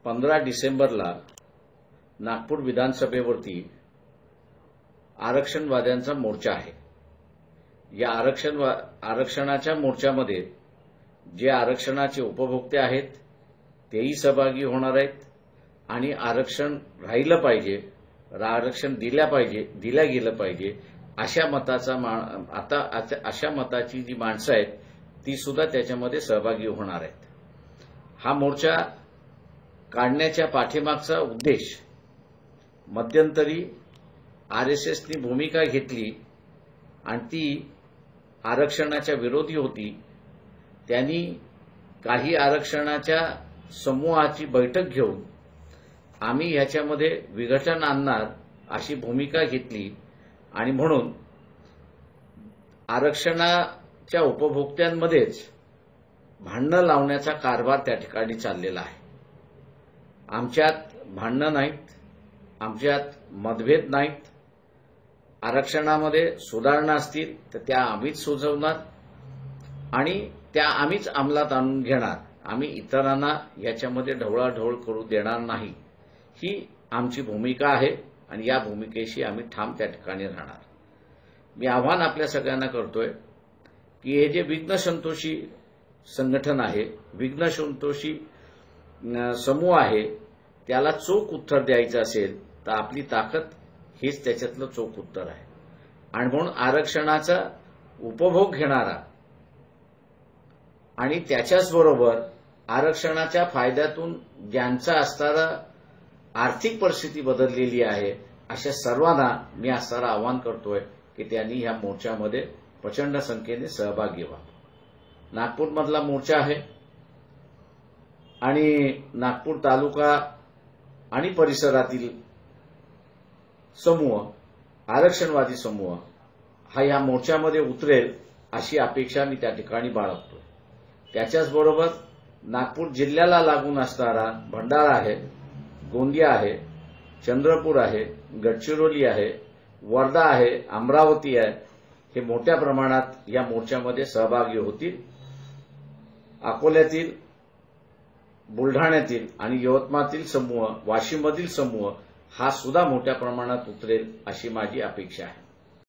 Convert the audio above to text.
15 डिसेंबरला नागपूर विधानसभेवरती आरक्षणवाद्यांचा मोर्चा आहे। या आरक्षणाच्या मोर्चामध्ये जे आरक्षणाचे उपभोक्ते आहेत तेही सहभागी होणार आहेत आणि आरक्षण राहिलं पाहिजे, आरक्षण दिल्या गेलं पाहिजे अशा मताची जी माणसं आहेत ती सुद्धा त्याच्यामध्ये सहभागी होणार आहेत। हा मोर्चा काढण्याच्या पाठीमागचा उद्देश मध्यंतरी आरएसएसनी भूमिका घेतली आणि ती आरक्षणाच्या विरोधी होती। त्यांनी काही आरक्षणाच्या समूहाची बैठक घेऊन आम्ही ह्याच्यामध्ये विघटन आणणार अशी भूमिका घेतली आणि म्हणून आरक्षणाच्या उपभोक्त्यांमध्येच भांडणं लावण्याचा कारभार त्या ठिकाणी चाललेला आहे। आमच्यात भांडणं नाहीत, आमच्यात मतभेद नाहीत। आरक्षणामध्ये सुधारणा असतील तर त्या आम्हीच सुचवणार आणि त्या आम्हीच अंमलात आणून घेणार। आम्ही इतरांना याच्यामध्ये ढवळाढवळ करू देणार नाही, ही आमची भूमिका आहे आणि या भूमिकेशी आम्ही ठाम त्या ठिकाणी राहणार। मी आव्हान आपल्या सगळ्यांना करतोय की हे जे विघ्नसंतोषी संघटन आहे, विघ्नसंतोषी समूह आहे, त्याला चोख उत्तर द्यायचं असेल तर आपली ताकद हेच त्याच्यातलं चोख उत्तर आहे। आणि म्हणून आरक्षणाचा उपभोग घेणारा आणि त्याच्याचबरोबर आरक्षणाच्या फायद्यातून ज्यांचा असणारा आर्थिक परिस्थिती बदललेली आहे अशा सर्वांना मी असणारा आवाहन करतोय की त्यांनी या मोर्चामध्ये प्रचंड संख्येने सहभागी व्हावा। नागपूरमधला मोर्चा आहे आणि नागपूर तालुका आणि परिसरातील समूह, आरक्षणवादी समूह हा या मोर्चामध्ये उतरेल अशी अपेक्षा मी त्या ठिकाणी बाळगतोय। त्याच्याचबरोबर नागपूर जिल्ह्याला लागून असणारा भंडारा आहे, गोंदिया आहे, चंद्रपूर आहे, गडचिरोली आहे, वर्धा आहे, अमरावती आहे, हे मोठ्या प्रमाणात या मोर्चामध्ये सहभागी होतील। अकोल्यातील, बुलढाण्यातील आणि यवतमाळतील समूह, वाशिममधील समूह हा सुद्धा मोठ्या प्रमाणात उतरेल अशी माझी अपेक्षा आहे।